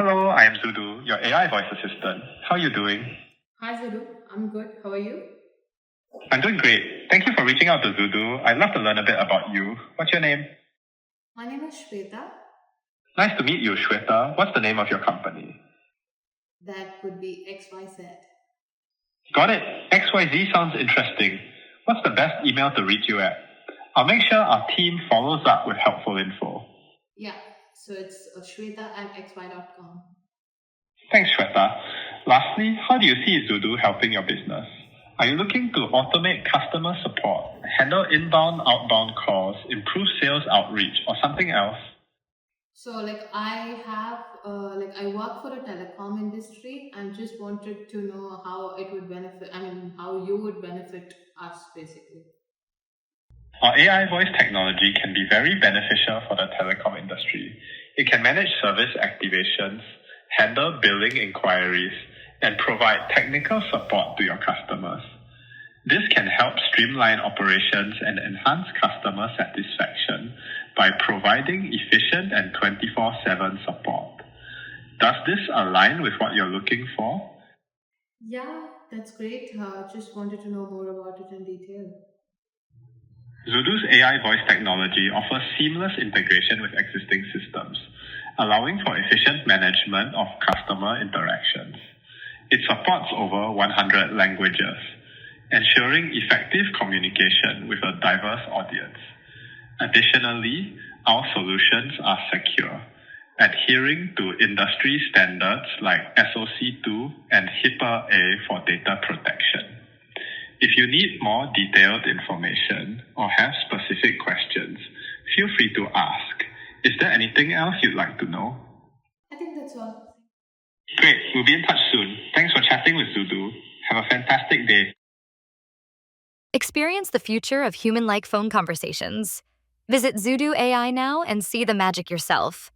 Hello, I am Zudu, your AI voice assistant. How are you doing? Hi Zudu, I'm good. How are you? I'm doing great. Thank you for reaching out to Zudu. I'd love to learn a bit about you. What's your name? My name is Shweta. Nice to meet you, Shweta. What's the name of your company? That would be XYZ. Got it. XYZ sounds interesting. What's the best email to reach you at? I'll make sure our team follows up with helpful info. Yeah, so it's shweta@xy.com. Thanks, Shweta. Lastly, how do you see Zudu helping your business? Are you looking to automate customer support, handle inbound, outbound calls, improve sales outreach, or something else? So I work for a telecom industry and just wanted to know how it would benefit, how you would benefit us basically. Our AI voice technology can be very beneficial for the telecom industry. It can manage service activations, handle billing inquiries, and provide technical support to your customers. This can help streamline operations and enhance customer satisfaction by providing efficient and 24/7 support. Does this align with what you're looking for? Yeah, that's great. Just wanted to know more about it in detail. Zudu's AI voice technology offers seamless integration with existing systems, allowing for efficient management of customer interactions. It supports over 100 languages, ensuring effective communication with a diverse audience. Additionally, our solutions are secure, adhering to industry standards like SOC 2 and HIPAA-A for data protection. If you need more detailed information or have specific questions, feel free to ask. Is there anything else you'd like to know? I think that's all. Great, we'll be in touch soon. Thanks for chatting with Zudu. Have a fantastic day. Experience the future of human-like phone conversations. Visit Zudu AI now and see the magic yourself.